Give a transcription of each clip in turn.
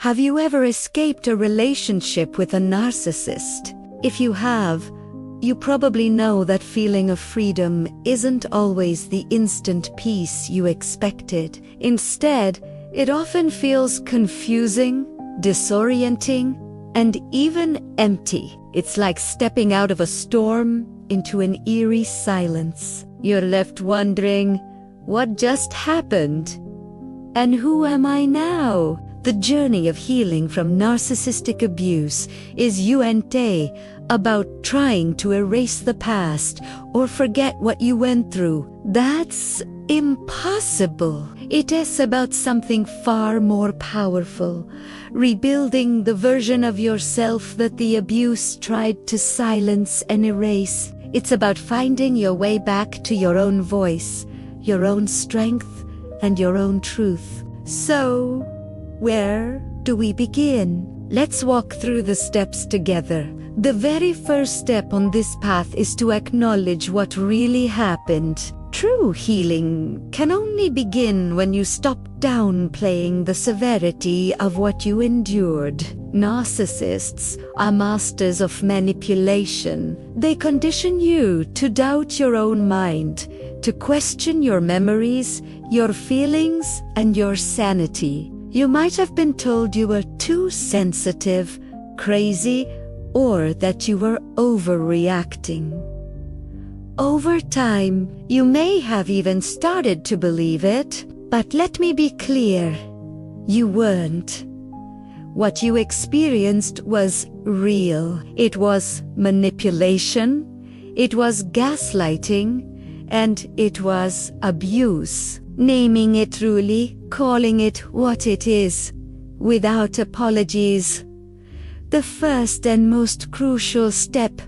Have you ever escaped a relationship with a narcissist? If you have, you probably know that feeling of freedom isn't always the instant peace you expected. Instead, it often feels confusing, disorienting, and even empty. It's like stepping out of a storm into an eerie silence. You're left wondering, what just happened? And who am I now? The journey of healing from narcissistic abuse isn't about trying to erase the past or forget what you went through. That's impossible. It is about something far more powerful, rebuilding the version of yourself that the abuse tried to silence and erase. It's about finding your way back to your own voice, your own strength, and your own truth. So, where do we begin? Let's walk through the steps together. The very first step on this path is to acknowledge what really happened. True healing can only begin when you stop downplaying the severity of what you endured. Narcissists are masters of manipulation. They condition you to doubt your own mind, to question your memories, your feelings, and your sanity. You might have been told you were too sensitive, crazy, or that you were overreacting. Over time, you may have even started to believe it, but let me be clear, you weren't. What you experienced was real. It was manipulation, it was gaslighting, and it was abuse. Naming it truly, calling it what it is, without apologies. The first and most crucial step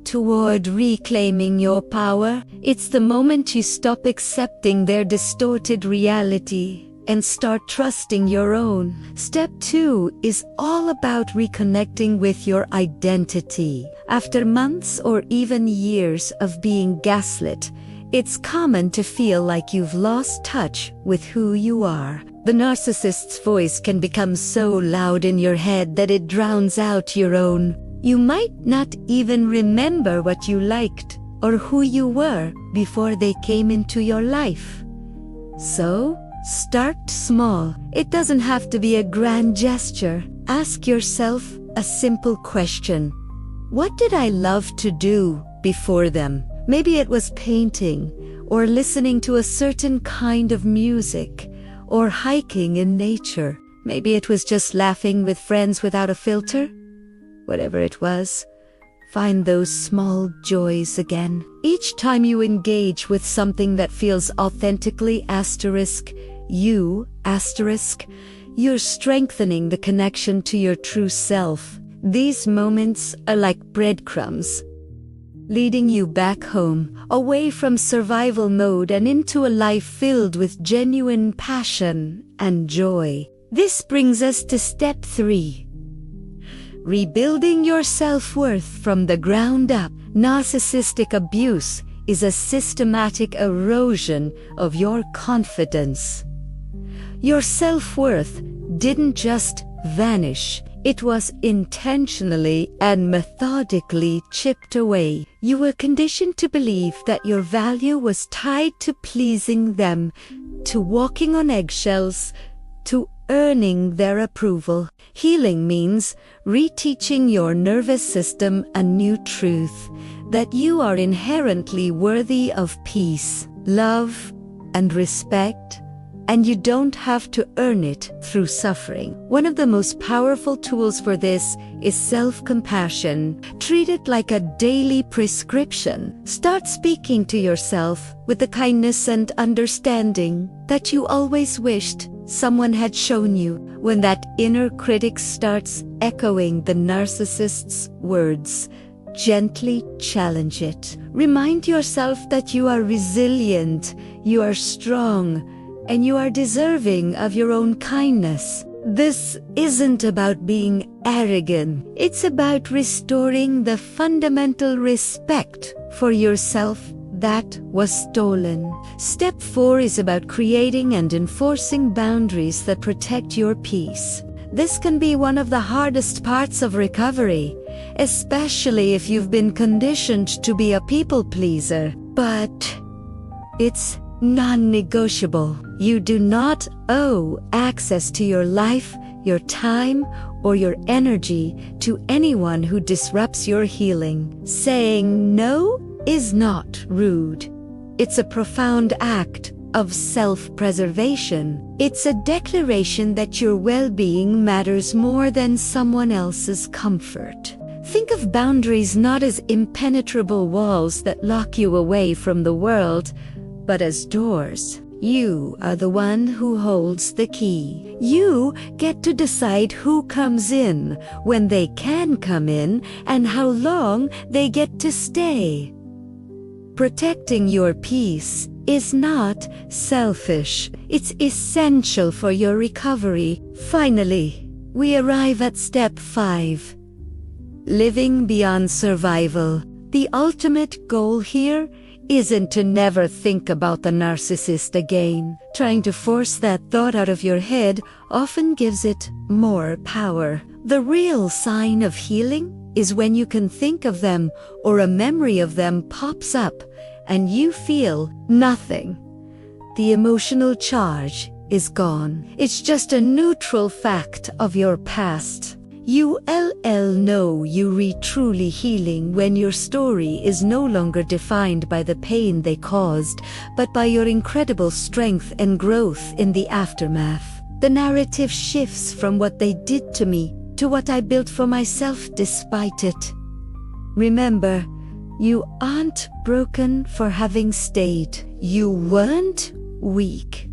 toward reclaiming your power, it's the moment you stop accepting their distorted reality and start trusting your own. Step 2 is all about reconnecting with your identity. After months or even years of being gaslit, it's common to feel like you've lost touch with who you are. The narcissist's voice can become so loud in your head that it drowns out your own. You might not even remember what you liked or who you were before they came into your life. So, start small. It doesn't have to be a grand gesture. Ask yourself a simple question. What did I love to do before them? Maybe it was painting, or listening to a certain kind of music, or hiking in nature. Maybe it was just laughing with friends without a filter. Whatever it was, find those small joys again. Each time you engage with something that feels authentically you're strengthening the connection to your true self. These moments are like breadcrumbs, leading you back home, away from survival mode and into a life filled with genuine passion and joy. This brings us to step 3. Rebuilding your self-worth from the ground up. Narcissistic abuse is a systematic erosion of your confidence. Your self-worth didn't just vanish. It was intentionally and methodically chipped away. You were conditioned to believe that your value was tied to pleasing them, to walking on eggshells, to earning their approval. Healing means reteaching your nervous system a new truth, that you are inherently worthy of peace, love, and respect, and you don't have to earn it through suffering. One of the most powerful tools for this is self-compassion. Treat it like a daily prescription. Start speaking to yourself with the kindness and understanding that you always wished someone had shown you. When that inner critic starts echoing the narcissist's words, gently challenge it. Remind yourself that you are resilient, you are strong, and you are deserving of your own kindness. This isn't about being arrogant. It's about restoring the fundamental respect for yourself that was stolen. Step 4 is about creating and enforcing boundaries that protect your peace. This can be one of the hardest parts of recovery, especially if you've been conditioned to be a people pleaser. But it's non-negotiable. You do not owe access to your life, your time, or your energy to anyone who disrupts your healing. Saying no is not rude. It's a profound act of self-preservation. It's a declaration that your well-being matters more than someone else's comfort. Think of boundaries not as impenetrable walls that lock you away from the world, but as doors. You are the one who holds the key. You get to decide who comes in, when they can come in, and how long they get to stay. Protecting your peace is not selfish. It's essential for your recovery. Finally, we arrive at step 5. Living beyond survival. The ultimate goal here isn't to never think about the narcissist again. Trying to force that thought out of your head often gives it more power. The real sign of healing is when you can think of them or a memory of them pops up and you feel nothing. The emotional charge is gone. It's just a neutral fact of your past. You know you're truly healing when your story is no longer defined by the pain they caused, but by your incredible strength and growth in the aftermath. The narrative shifts from what they did to me to what I built for myself despite it. Remember, you aren't broken for having stayed. You weren't weak.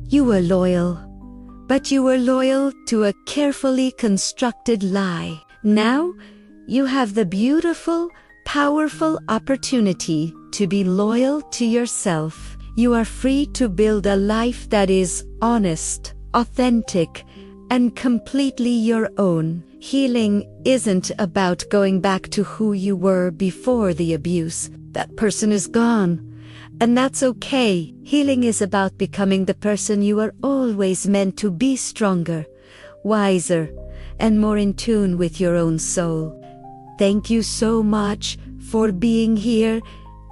You were loyal. But you were loyal to a carefully constructed lie. Now, you have the beautiful, powerful opportunity to be loyal to yourself. You are free to build a life that is honest, authentic, and completely your own. Healing isn't about going back to who you were before the abuse. That person is gone. And that's okay. Healing is about becoming the person you are always meant to be, stronger, wiser, and more in tune with your own soul. Thank you so much for being here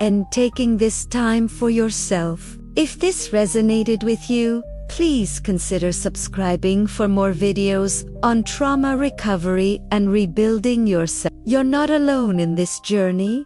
and taking this time for yourself. If this resonated with you, please consider subscribing for more videos on trauma recovery and rebuilding yourself. You're not alone in this journey.